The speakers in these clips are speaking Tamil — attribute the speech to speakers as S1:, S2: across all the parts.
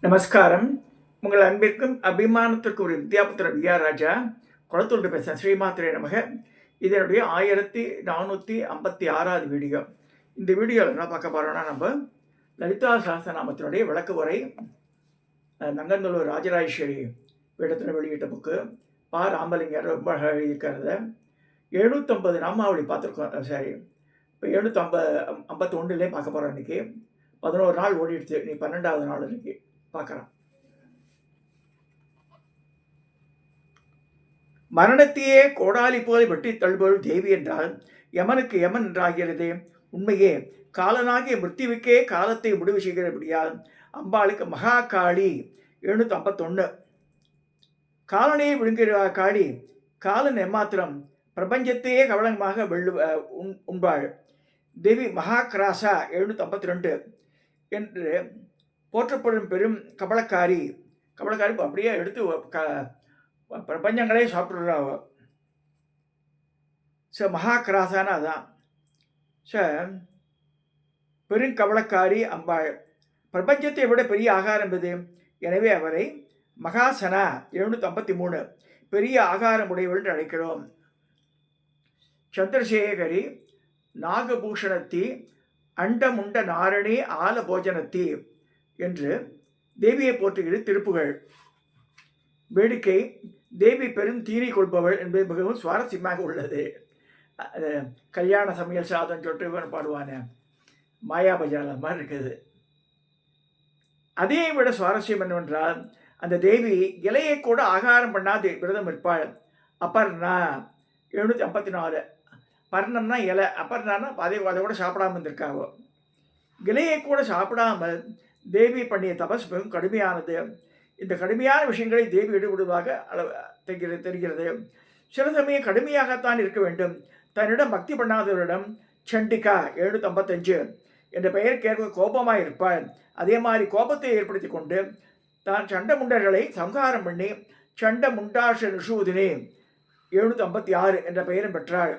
S1: நமஸ்காரம். உங்கள் அன்பிற்கும் அபிமானத்திற்கும் ஒரு வித்யாபுத்திர விஆர் ராஜா குளத்தூர் பேசுகிறேன். ஸ்ரீமாத்திரை நமக. இதனுடைய 1456வது வீடியோ. இந்த வீடியோவில் என்ன பார்க்க போகிறோம்னா, நம்ம லலிதா சஹஸ்ரநாமத்தினுடைய விளக்கு உரை நங்கநல்லூர் ராஜராஜேஸ்வரி பீடத்தில் வெளியிட்ட புக்கு பா ராமலிங்கர் ரொம்ப எழுதியிருக்கிறத 750 நாமாவளி பார்த்துருக்கோம். சரி, இப்போ 751 பார்க்க போகிறோம். இன்றைக்கி 11 நாள் ஓடிடுச்சு. நீ 12வது நாள் இன்றைக்கி பார்க்கலாம். மரணத்தையே கோடாலி போல வெட்டி தழுபொருள் தேவி என்றால் யமனுக்கு யமன் என்றாகிறது. உண்மையே காலனாகிய மிருத்யுவுக்கே காலத்தை முடிவு செய்கிறபடியால் அம்பாளுக்கு மகா காளி 751. காலனையே விழுங்குகிற காளி காலன் எம்மாத்திரம் பிரபஞ்சத்தையே கவனமாக உண்பாள். தேவி மகாகிராசா 752 என்று போற்றப்படும் பெரும் கபலக்காரி. அப்படியே எடுத்து பிரபஞ்சங்களே சாப்பிட்றா. மகாகிராசான அதான் பெருங்கபலக்காரி அம்பாள். பிரபஞ்சத்தை விட பெரிய ஆகாரம் எது? எனவே அவரை மகாசனா 753 பெரிய ஆகாரம் உடையவள் என்று அழைக்கிறோம். சந்திரசேகரி நாகபூஷணத்தி அண்டமுண்ட நாரணி ஆல போஜனத்தி என்று தேவியை போற்றுகிற திருப்புகள். வேடிக்கை, தேவி பெரும் தீனி கொள்பவள் என்பது மிகவும் சுவாரஸ்யமாக உள்ளது. கல்யாண சமையல் சாதம் சொல்லிட்டு பாடுவான மாயா பஜார மாதிரி இருக்குது. அதே விட சுவாரஸ்யம் என்னவென்றால், அந்த தேவி இலையை கூட ஆகாரம் பண்ணாது விரதம் இருப்பாள். அப்பர்ணா 754. பர்ணம்னா இலை, அப்பர்ணான்னா அதை கூட சாப்பிடாமல் இருந்திருக்காவோ. இலையை கூட சாப்பிடாமல் தேவி பண்ணிய தபஸ் மிகவும் கடுமையானது. இந்த கடுமையான விஷயங்களை தேவி ஈடுபடுவதாக தெரிகிறது. சில சமயம் கடுமையாகத்தான் இருக்க வேண்டும். தன்னிடம் பக்தி பண்ணாதவரிடம் சண்டிகா 755 என்ற பெயர் கேட்க கோபமாக இருப்பாள். அதே மாதிரி கோபத்தை ஏற்படுத்தி கொண்டு தான் சண்ட முண்டர்களை சம்ஹாரம் பண்ணி சண்ட முண்டாஷ நிஷூதினி 756 என்ற பெயரும் பெற்றாள்.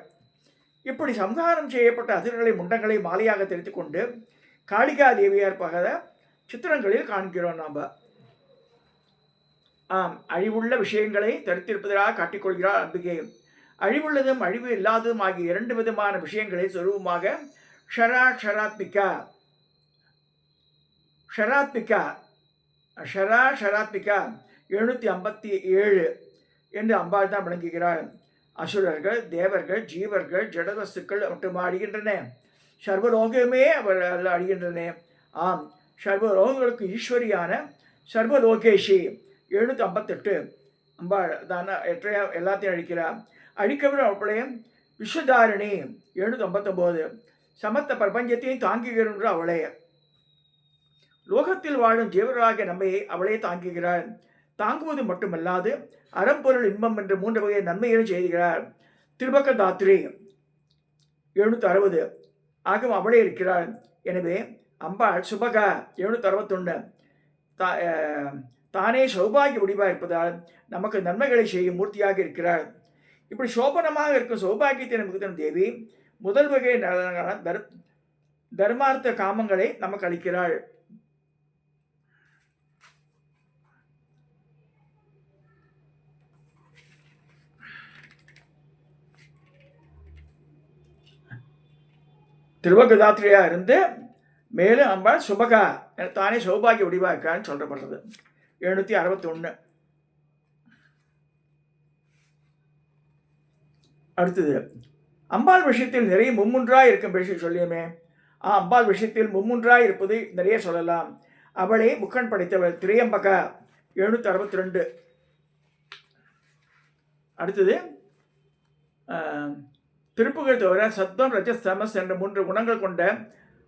S1: இப்படி சம்ஹாரம் செய்யப்பட்ட அசுரர்களை முண்டங்களை மாலையாக தெரிந்து கொண்டு காளிகா தேவியார் பகத சித்திரங்களில் காண்கிறோம். நாம் அழிவுள்ள விஷயங்களை தரித்திருப்பதாக காட்டிக்கொள்கிறார் அம்பிகை. அழிவுள்ளதும் அழிவு இல்லாததும் ஆகிய 2 விதமான விஷயங்களை சொரூபமாக ஷராத்மிகா 757 என்று அம்பாள் தான் விளங்குகிறாள். அசுரர்கள், தேவர்கள், ஜீவர்கள், ஜடவஸ்துக்கள் மட்டும் அழிகின்றன. சர்வலோகமே அவர் அழிகின்றன. சர்வலோகங்களுக்கு ஈஸ்வரியான சர்வலோகேஷி 758 அம்பாள் தானே எல்லாத்தையும் அழிக்கிறார். அழிக்கவிட அவளையே விஸ்வதாரிணி 759 சமத்த பிரபஞ்சத்தையும் தாங்குகின்ற அவளே. லோகத்தில் வாழும் ஜீவர்களாகிய நம்மை அவளே தாங்குகிறாள். தாங்குவது மட்டுமல்லாது அறம்பொருள் இன்பம் என்ற 3 வகை நன்மைகளும் செய்கிறார். திருபக்க தாத்ரி 760 ஆகவும் அவளே இருக்கிறாள். எனவே அம்பாள் சுபகா 761 தானே சௌபாகிய முடிவாக இருப்பதால் நமக்கு நன்மைகளை செய்யும் மூர்த்தியாக இருக்கிறாள். இப்படி சோபனமாக இருக்கும் சௌபாகியத்தை நமக்கு தரும் தேவி முதல் வகை தர்மார்த்த காமங்களை நமக்கு அளிக்கிறாள். திருவகதாத்திரியா இருந்து மேலும் அம்பாள் சுபகா தானே சௌபாகிய வடிவாக இருக்கான்னு சொல்லப்படுறது. 761. அடுத்தது அம்பாள் விஷயத்தில் நிறைய மும்முன்றாய் இருக்கும் விஷயம் சொல்லியுமே. அம்பாள் விஷயத்தில் மும்முன்றாய் இருப்பது நிறைய சொல்லலாம். அவளே முக்கன் படைத்தவள். திரியம்பகா 762. அடுத்தது திருப்புகள் தவிர சத்வம், ரஜஸ், தமஸ் என்ற 3 குணங்கள் கொண்ட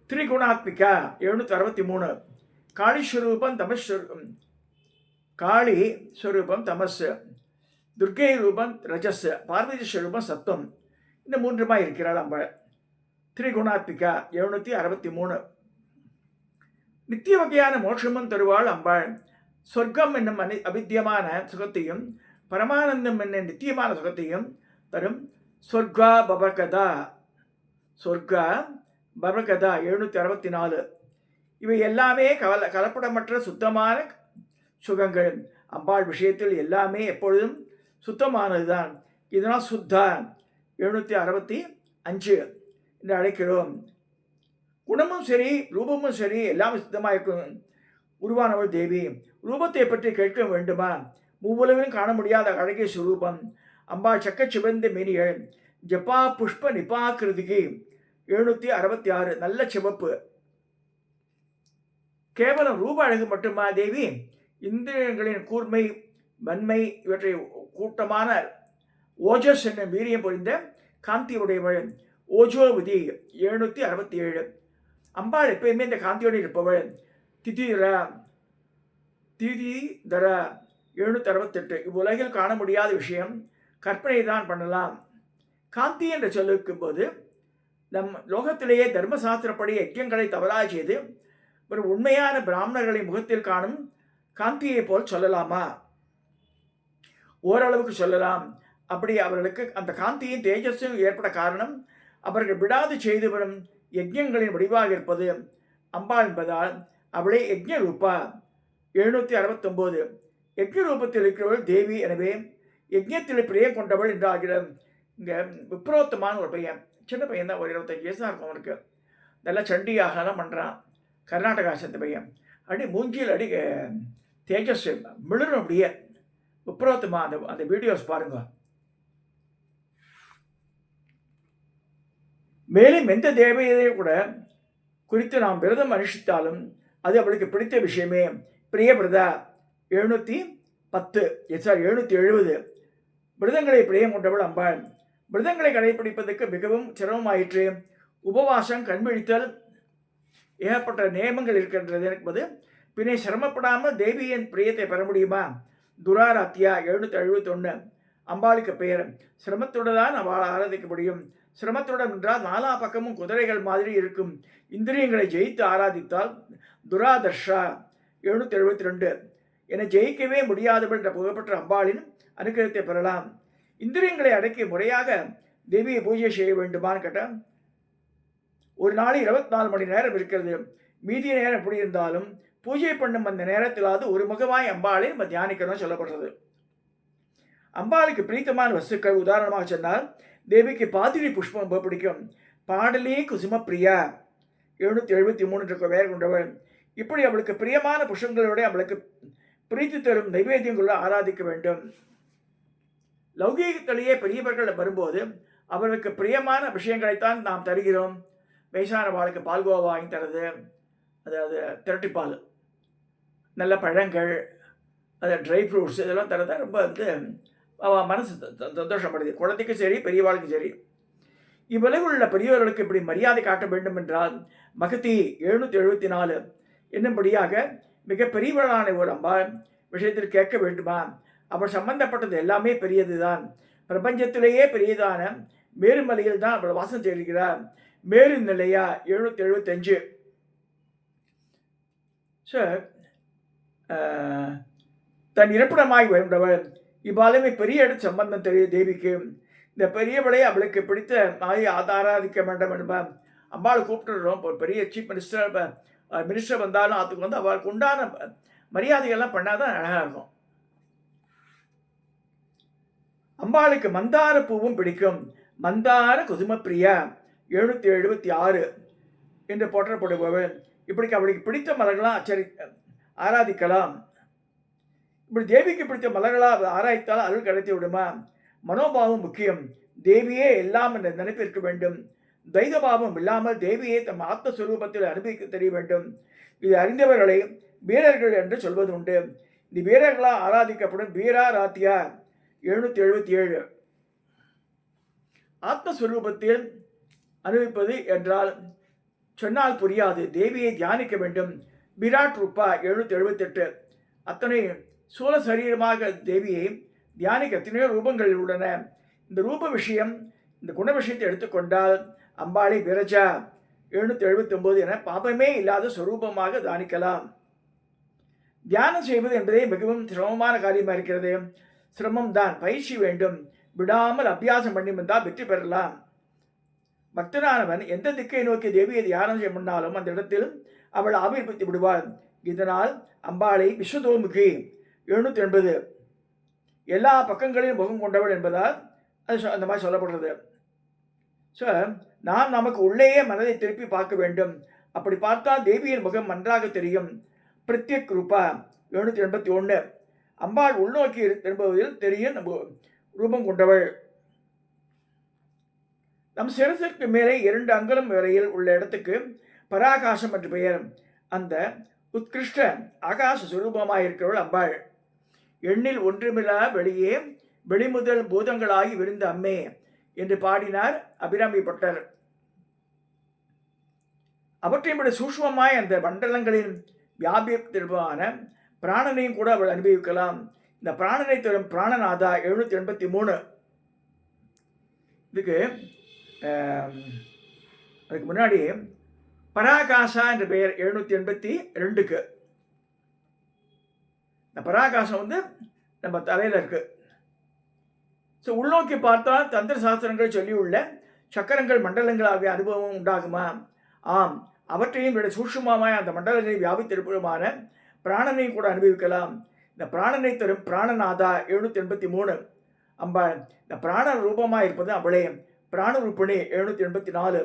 S1: திரிகுணாத்மிகா 763. காளி ஸ்வரூபம் தமஸ், துர்கை ரூபம் ரஜஸ், பார்வதி ஸ்வரூபம் சத்வம். இந்த 3 இருக்கிறாள் அம்பாள். திரிகுணாத்மிகா 763. நித்திய வகையான மோட்சமும் தருவாள் அம்பாள். சொர்க்கம் என்னும் அவித்தியமான சுகத்தையும் பரமானந்தம் என்னும் நித்தியமான சுகத்தையும் தரும் சொர்க்கா பவகதா 764. இவை எல்லாமே கலப்படமற்ற சுத்தமான சுகங்கள். அம்பாள் விஷயத்தில் எல்லாமே எப்பொழுதும் சுத்தமானது தான். இதனால் சுத்தா 765 என்று அழைக்கிறோம். குணமும் சரி, ரூபமும் சரி, எல்லாமே சுத்தமாக இருக்கும் உருவானவள் தேவி. ரூபத்தை பற்றி கேட்க வேண்டுமா? மூவுலகிலும் காண முடியாத அழகிய சுரூபம். அம்பாள் சக்க சிவந்த மேனிகள். ஜப்பா புஷ்ப நிபாகிருதிகி 766 நல்ல சிவப்பு. கேவலம் ரூப அழகு மட்டுமா தேவி? இந்திரியங்களின் கூர்மை, வன்மை இவற்றை கூட்டமான ஓஜஸ் என்னும் வீரியம் புரிந்த காந்தி உடையவள். ஓஜோவிதி 767. அம்பாள் எப்பயுமே இந்த காந்தியோடு இருப்பவள். திதிதரா 768. இவ்வுலகில் காண முடியாத விஷயம் கற்பனை தான் பண்ணலாம். காந்தி என்ற சொல்லிருக்கும் போது நம் லோகத்திலேயே தர்மசாஸ்திரப்படி யஜ்யங்களை தவறாக செய்து ஒரு உண்மையான பிராமணர்களை முகத்தில் காணும் காந்தியை போல் சொல்லலாமா? ஓரளவுக்கு சொல்லலாம். அப்படி அவர்களுக்கு அந்த காந்தியின் தேஜஸும் ஏற்பட காரணம் அவர்கள் விடாது செய்து வரும் யஜ்யங்களின் வடிவாக இருப்பது அம்பாள் என்பதால் அவளே யஜ்ய ரூபா. 769. யஜ்ய ரூபத்தில் இருக்கிறவள் தேவி. எனவே யஜ்யத்தில் பிரியம் கொண்டவள் என்று ஆகிறது. இங்கே விப்ரோத்தமான ஒரு பையன், சின்ன பையன் தான், ஒரு 25 வயசு தான் இருக்கும் அவனுக்கு. நல்லா சண்டியாக தான் பண்ணுறான். கர்நாடகா சேர்ந்த பையன். அடி மூஞ்சியில் அடி தேஜஸ் மிளரும். அப்படியே விப்ரோத்தமா. அந்த வீடியோஸ் பாருங்க. மேலும் எந்த தேவையை கூட குறித்து நாம் விரதம் அனுஷ்டித்தாலும் அது அவளுக்கு பிடித்த விஷயமே. பிரியபிரதா 710 770. விரதங்களை பிரியம் கொண்டவள் அம்பாள். விரதங்களை கடைபிடிப்பதற்கு மிகவும் சிரமமாயிற்று. உபவாசம், கண்விழித்தல், ஏகப்பட்ட நியமங்கள் இருக்கின்றது என்பது. பின்னே சிரமப்படாமல் தேவியின் பிரியத்தை பெற முடியுமா? துராராத்தியா 771. அம்பாளுக்கு பெயர். சிரமத்தோடு தான் அவள் ஆராதிக்க முடியும். சிரமத்துடன் என்றால் நாலா பக்கமும் குதிரைகள் மாதிரி இருக்கும் இந்திரியங்களை ஜெயித்து ஆராதித்தால் துராதர்ஷா 772. என ஜெயிக்கவே முடியாதவள் என்ற புகழ்பெற்ற அம்பாளின் அனுகிரகத்தை பெறலாம். இந்திரியங்களை அடக்கி முறையாக தேவியை பூஜை செய்ய வேண்டுமான்னு கேட்டால் ஒரு நாள் 24 மணி நேரம் இருக்கிறது. மீதி நேரம் எப்படி இருந்தாலும் பூஜை பண்ணும் அந்த நேரத்திலாவது ஒரு முகமாய் அம்பாளை நம்ம தியானிக்கணும் சொல்லப்படுறது. அம்பாளுக்கு பிடித்தமான வஸ்துக்கள் உதாரணமாக சொன்னால் தேவிக்கு பாதிரி புஷ்பம் ரொம்ப பிடிக்கும். பாடலே குசும பிரியா 773 பெயர் கொண்டவள். இப்படி அவளுக்கு பிரியமான புஷ்பங்களோட அவளுக்கு பிரீத்தி தரும் நைவேத்தியங்களை ஆராதிக்க வேண்டும். லௌகீகத்திலேயே பெரியவர்கள் வரும்போது அவர்களுக்கு பிரியமான விஷயங்களைத்தான் நாம் தருகிறோம். வயசானவாளுக்கு பால்கோவா வாங்கி தரது, அதாவது திரட்டிப்பால், நல்ல பழங்கள், அது ட்ரை ஃப்ரூட்ஸ், இதெல்லாம் தரதான் ரொம்ப மனசு சந்தோஷப்படுது. குழந்தைக்கும் சரி, பெரியவாளுக்கும் சரி. இவ்வுலகில் உள்ள பெரியவர்களுக்கு இப்படி மரியாதை காட்ட வேண்டும் என்றால் மகதி 774 என்னும்படியாக மிக பெரியவளான ஒரு அம்பாள் விஷயத்தில் கேட்க வேண்டுமா? அவள் சம்பந்தப்பட்டது எல்லாமே பெரியதுதான். பிரபஞ்சத்திலேயே பெரியதான மேருமலையில் தான் அவள் வாசம் செய்கிறார். மேரு நிலையா 775. தன் இருப்பிடமாய் வேண்டவள். இவ்வாலுமே பெரிய இடத்து சம்பந்தம் தெரிய தேவிக்கு. இந்த பெரியவளை அவளுக்கு பிடித்த மாதிரி ஆராதிக்க வேண்டும் என்பார். அம்பாள் கூப்பிட்டுறோம். பெரிய சீஃப் மினிஸ்டர் வந்தாலும் அதுக்கு அவளுக்கு உண்டான மரியாதைகள்லாம் பண்ணாதான் அழகாக இருக்கும். அம்பாளுக்கு மந்தார பூவும் பிடிக்கும். மந்தார குசும பிரியா 776 என்று போற்றப்படுபவள். இப்படி அவளுக்கு பிடித்த மலர்களாக ஆராதிக்கலாம். இப்படி தேவிக்கு பிடித்த மலர்களாக ஆராய்த்தால் அருள் கிடைத்து விடுமா? மனோபாவம் முக்கியம். தேவியே எல்லாம் என்ற நினைப்பு இருக்க வேண்டும். துவைதபாவம் இல்லாமல் தேவியை தம் ஆத்மஸ்வரூபத்தில் அனுபவிக்க தெரிய வேண்டும். இது அறிந்தவர்களை வீரர்கள் என்று சொல்வது உண்டு. இந்த வீரர்களால் ஆராதிக்கப்படும் வீராராத்தியா 777. ஆத்மஸ்வரூபத்தில் அனுபவிப்பது என்றால் சொன்னால் புரியாது. தேவியை தியானிக்க வேண்டும். விராட் ரூபா 778. அத்தனை சூழ சரீரமாக தேவியை தியானிக்க எத்தனையோ ரூபங்கள் உள்ளன. இந்த ரூப விஷயம், இந்த குண விஷயத்தை எடுத்துக்கொண்டால் அம்பாளை விரஜா 779 என பாபமே இல்லாத ஸ்வரூபமாக தியானிக்கலாம். தியானம் செய்வது என்பதே மிகவும் சிரமமான காரியமாக இருக்கிறது. சிரமம் தான், பயிற்சி வேண்டும். விடாமல் அபியாசம் பண்ணி வந்தால் வெற்றி பெறலாம். பக்தனானவன் எந்த திக்கை நோக்கி தேவியை தியானம் செய்ய முன்னாலும் அந்த இடத்தில் அவள் ஆவிர்ப்பித்து விடுவாள். இதனால் அம்பாளை விஸ்வதோமுகி 780 எல்லா பக்கங்களையும் முகம் கொண்டவள் என்பதால் அது அந்த மாதிரி சொல்லப்படுறது. ஸோ நாம் நமக்கு உள்ளேயே மனதை திருப்பி பார்க்க வேண்டும். அப்படி பார்த்தால் தேவியின் முகம் நன்றாக தெரியும். பிரத்யக் ரூபா 781 அம்பாள் உள்நோக்கி திரும்புவதில் தெரியும் ரூபம் கொண்டவள். நம் சிரசிற்கு மேலே 2 அங்குலம் வரையில் உள்ள இடத்துக்கு பராகாசம் என்று பெயர். அந்த உத்கிருஷ்ட ஆகாச சுரூபமாயிருக்கிறவள் அம்பாள். எண்ணில் ஒன்றுமில்லா வெளியே வெளிமுதல் பூதங்களாகி விருந்த அம்மே என்று பாடினார் அபிராமி பட்டர். அவற்றை விட சூஷ்மமாய் அந்த மண்டலங்களின் வியாபித்திருப்பான பிராணனையும் கூட அவள் அனுபவிக்கலாம். இந்த பிராணனை தரும் பிராணநாதா 783. இதுக்கு அதுக்கு முன்னாடி பராகாசா என்ற பெயர் 782க்கு. இந்த பராகாசம் நம்ம தலையில் இருக்கு. ஸோ உள்நோக்கி பார்த்தால் தந்திர சாஸ்திரங்கள் சொல்லியுள்ள சக்கரங்கள் மண்டலங்களாகிய அனுபவம் உண்டாகுமா? ஆம், அவற்றையும் விட சூட்சுமமாய் அந்த மண்டலங்களை வியாபித்திருப்பதுமான பிராணனையும் கூட அனுபவிக்கலாம். இந்த பிராணனை தரும் பிராணநாதா 783 அம்பாள். இந்த பிராண ரூபமாக இருப்பது அவளே. பிராணரூபிணி 784.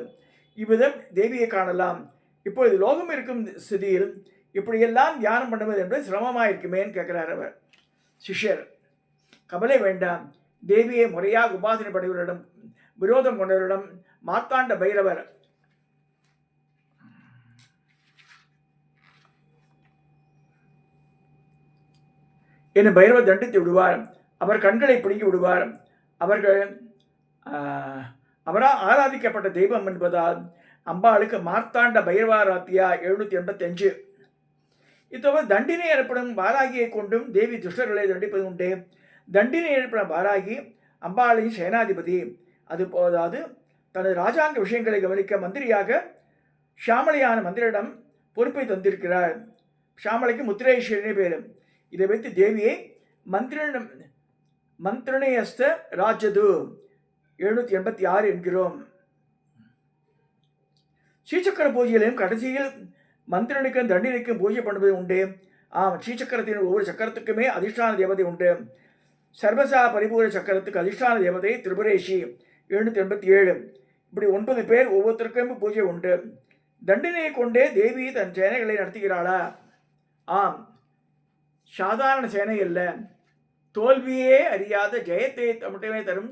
S1: இவ்விதம் தேவியை காணலாம். இப்பொழுது லோகம் இருக்கும் ஸ்திதியில் இப்படியெல்லாம் தியானம் பண்ணுவது என்பது சிரமமாக இருக்குமேன்னு கேட்கிறார் அவர் சிஷ்யர். கவலை வேண்டாம். தேவியை முறையாக உபாசனை படைவரிடம் விரோதம் கொண்டவரிடம் மார்த்தாண்ட பைரவர் என்னை பைரவர் தண்டித்து விடுவார். அவர் கண்களை பிடுங்கி விடுவார். அவரால் ஆராதிக்கப்பட்ட தெய்வம் என்பதால் அம்பாளுக்கு மார்த்தாண்ட பைரவாராத்தியா 785. இத்தொகை தண்டினை எனப்படும் வாராகியை கொண்டும் தேவி துஷ்டர்களை தண்டிப்பது உண்டு. தண்டினை எனப்படும் வாராகி அம்பாளின் சேனாதிபதி. அது போதாது தனது ராஜாங்க விஷயங்களை கவனிக்க மந்திரியாக ஷியாமளையான மந்திரிடம் பொறுப்பை தந்திருக்கிறார். ஷியாமளைக்கு முத்திரேஸ்வரனே பேர். இதை வைத்து தேவியை மந்திரணேயஸ்த ராஜது 786 என்கிறோம். ஸ்ரீசக்கர பூஜையிலையும் கடைசியில் மந்திரனுக்கும் தண்டினுக்கும் பூஜை பண்ணுவது உண்டு. ஸ்ரீசக்கரத்தின் ஒவ்வொரு சக்கரத்துக்குமே அதிஷ்டான தேவதை உண்டு. சர்வசா பரிபூர சக்கரத்துக்கு அதிஷ்டான தேவதை திரிபுரேஷி 787. இப்படி 9 பேர் ஒவ்வொருத்தருக்கும் பூஜை உண்டு. தண்டினையை கொண்டே தேவி தன் சேனைகளை நடத்துகிறாளா? ஆம், சாதாரண சேனை அல்ல. தோல்வியே அறியாத ஜெயத்தை மட்டுமே தரும்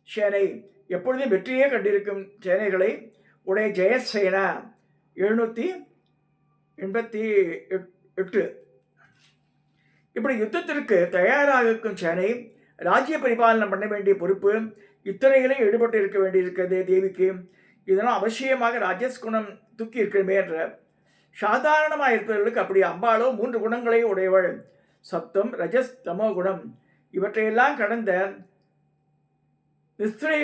S1: சேனை. எப்பொழுதும் வெற்றியே கண்டிருக்கும் சேனைகளை உடைய ஜெயசேனா 788. இப்படி யுத்தத்திற்கு தயாராக இருக்கும் சேனை ராஜ்ய பரிபாலனம் பண்ண வேண்டிய பொறுப்பு இத்தனையிலும் ஈடுபட்டு இருக்க வேண்டியிருக்கிறது தேவிக்கு. இதனால் அவசியமாக ராஜஸ் குணம் தூக்கி இருக்கிறமே என்ற சாதாரணமாக இருப்பவர்களுக்கு அப்படி அம்பாளோ 3 குணங்களை உடையவள். சப்தம், ரஜஸ், தமோ குணம் இவற்றையெல்லாம் கடந்த நிஸ்திரை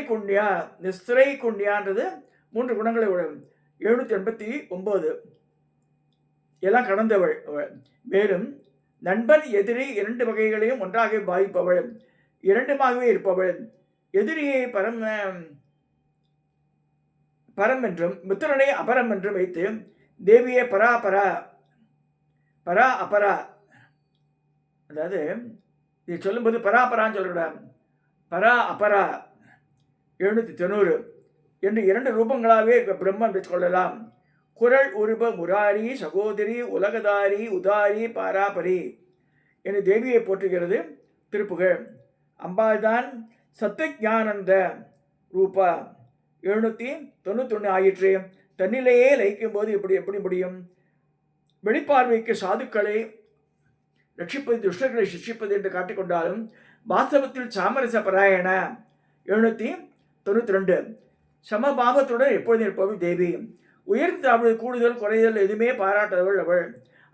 S1: குண்யான்றது 3 குணங்களை உடைய 789 எல்லாம் கடந்தவள். மேலும் நண்பன் எதிரி 2 வகைகளையும் ஒன்றாக பாதிப்பவள், 2மாகவே இருப்பவள். எதிரியை பரம் என்றும் மித்திரனை அபரம் என்றும் வைத்து தேவியை பரா அபரா, அதாவது இதை சொல்லும்போது பராபரான்னு சொல்லக்கூடாது, பரா அபரா 790 என்று 2 ரூபங்களாகவே பிரம்மன் வச்சுக்கொள்ளலாம். குரல் உருப முராரி, சகோதரி, உலகதாரி, உதாரி, பாராபரி என்று தேவியை போற்றுகிறது திருப்புகழ். அம்பாள் தான் சத்துஞானந்த ரூபா 791 ஆயிற்று. தன்னிலேயே லயிக்கும் போது எப்படி முடியும்? வெளிப்பார்வைக்கு சாதுக்களை ரட்சிப்பது, துஷ்டர்களை சிக்ஷிப்பது என்று காட்டிக்கொண்டாலும் வாஸ்தவத்தில் சாமரச பராயண 792 சமபாவத்துடன் எப்பொழுதும் இருப்பவள் தேவி. உயர்ந்த அவள் கூடுதல் குறைதல் எதுவுமே பாராட்டவள் அவள்.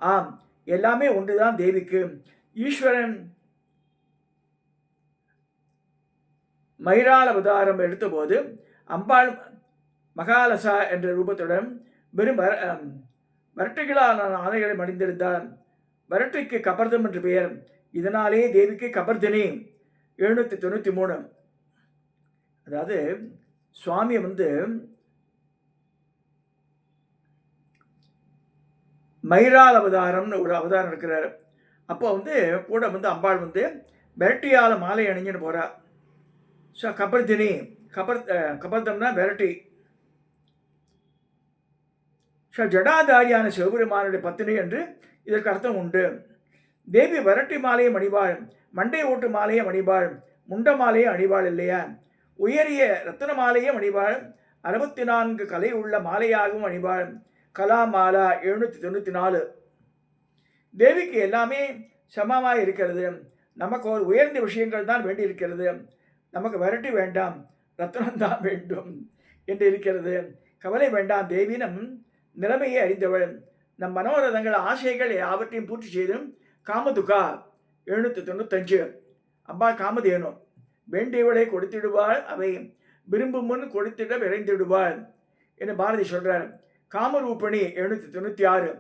S1: ஆம், எல்லாமே ஒன்றுதான் தேவிக்கு. ஈஸ்வரன் மயிரால் அவதாரம் எடுத்தபோது அம்பாள் மகாலசா என்ற ரூபத்துடன் வெறும் வரட்டுகளான ஆணைகளை மடிந்திருந்தாள். வரட்டுக்கு கபர்தம் என்று பெயர். இதனாலே தேவிக்கு கபர்தினி 793. அதாவது சுவாமி மயிரால் அவதாரம்னு ஒரு அவதாரம் இருக்கிறார். அப்போ வந்து கூட வந்து அம்பாள் வந்து விரட்டியால் மாலை அணிஞ்சுன்னு போகிறா. ஸோ கபர்தினி கபர்தம்னா விரட்டி. ஸோ ஜடாதாரியான சிவபெருமானுடைய பத்தினி என்று இதற்கு அர்த்தம் உண்டு. தேவி விரட்டி மாலையும் அணிவாள், மண்டை ஓட்டு மாலையும் அணிவாள், முண்ட மாலையும் அணிவாள் இல்லையா? உயரிய ரத்தன மாலையும் அணிவாள், 64 கலை உள்ள மாலையாகவும் அணிவாள். கலா மாலா 794. தேவிக்கு எல்லாமே சமமாக இருக்கிறது. நமக்கு ஒரு உயர்ந்த விஷயங்கள் தான் வேண்டி இருக்கிறது. நமக்கு விரட்டி வேண்டாம், ரத்னம்தான் வேண்டும் என்று இருக்கிறது. கவலை வேண்டாம், தேவி நம் நிலைமையை அறிந்தவள். நம் மனோரதங்கள் ஆசைகள் யாவற்றையும் பூர்த்தி செய்தும் காமதுகா 795. அம்பா காமதேனு வேண்டியவளை கொடுத்திடுவாள், அவை விரும்பும் முன் கொடுத்திட விரைந்திடுவாள் என்று பாரதி சொல்கிறார். காமரூபணி 796.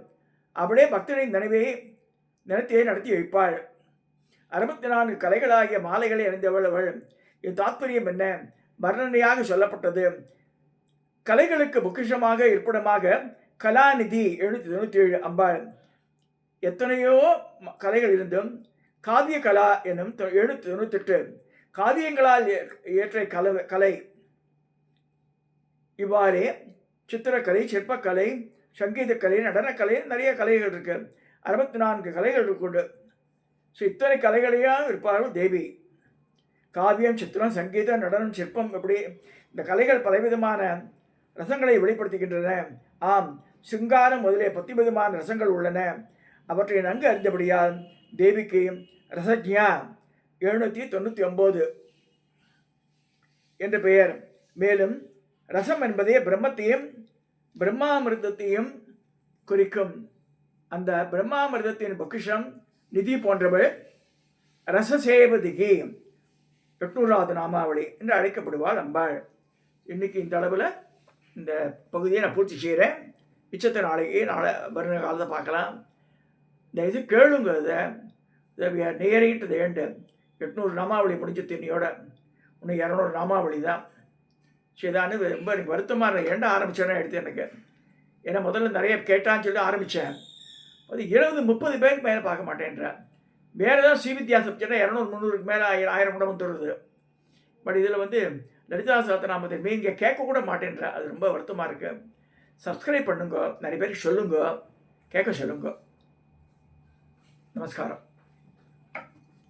S1: அவளே பக்தனின் நினைத்தையை நடத்தி வைப்பாள். 64 கலைகளாகிய மாலைகளை அணிந்தவள் அவள். இது தாத்பரியம் என்ன? வர்ணனையாக சொல்லப்பட்டது. கலைகளுக்கு பொக்கிஷமாக இருப்பிடமாக கலாநிதி 797 அம்பாள். எத்தனையோ கலைகள் இருந்தும் காவிய கலா என்னும் 798 காவியங்களால் ஏற்ற கலை. இவ்வாறே சித்திரக்கலை, சிற்பக்கலை, சங்கீதக்கலை, நடனக்கலை, நிறைய கலைகள் இருக்கு. 64 கலைகள் கொண்டு. ஸோ இத்தனை கலைகளையும் இருப்பார்கள் தேவி. காவியம், சித்திரம், சங்கீதம், நடனம், சிற்பம், இப்படி இந்த கலைகள் பலவிதமான ரசங்களை வெளிப்படுத்துகின்றன. ஆம், சிங்காரம் முதலிய 10 விதமான ரசங்கள் உள்ளன. அவற்றை நன்கு அறிந்தபடியால் தேவிக்கு ரசஜ்ஞா 799 என்ற பெயர். மேலும் ரசம் என்பதே பிரம்மத்தையும் பிரம்மாமிர்தத்தையும் குறிக்கும். அந்த பிரம்மாமிர்தத்தின் பொக்கிஷம் நிதி போன்றவள் ரசசேவதிகி 800வது நாமாவளி என்று அழைக்கப்படுவாள் அம்பாள். இன்னைக்கு இந்த அளவில் இந்த பகுதியை நான் பூர்த்தி செய்கிறேன். மிச்சத்தை நாளை வருண காலத்தை பார்க்கலாம். இந்த இது கேளுங்க. இதை நியரிங் டு த எண்டு. 800 நாமாவளி முடிஞ்ச திண்ணியோட இன்னும் 200 நாமாவளி தான். சரிதானு ரொம்ப எனக்கு வருத்தமாக இருந்தேன். ஏன்டா ஆரம்பித்தேன்னு எடுத்து எனக்கு. ஏன்னா முதல்ல நிறைய கேட்டான்னு சொல்லி ஆரம்பித்தேன். அது 20-30 பேருக்கு மேலே பார்க்க மாட்டேன்றேன். வேறு ஏதாவது ஸ்ரீவித்யா சப்ஜெக்டாக 200-300க்கு மேலே 1000 கூட வந்துடுது. பட் இதில் வந்து லலிதா சஹஸ்ரநாமத்தை இங்கே கேட்கக்கூட மாட்டேன்ற. அது ரொம்ப வருத்தமாக இருக்குது. சப்ஸ்கிரைப் பண்ணுங்க, நிறைய பேருக்கு சொல்லுங்க, கேட்க சொல்லுங்க. நமஸ்காரம்.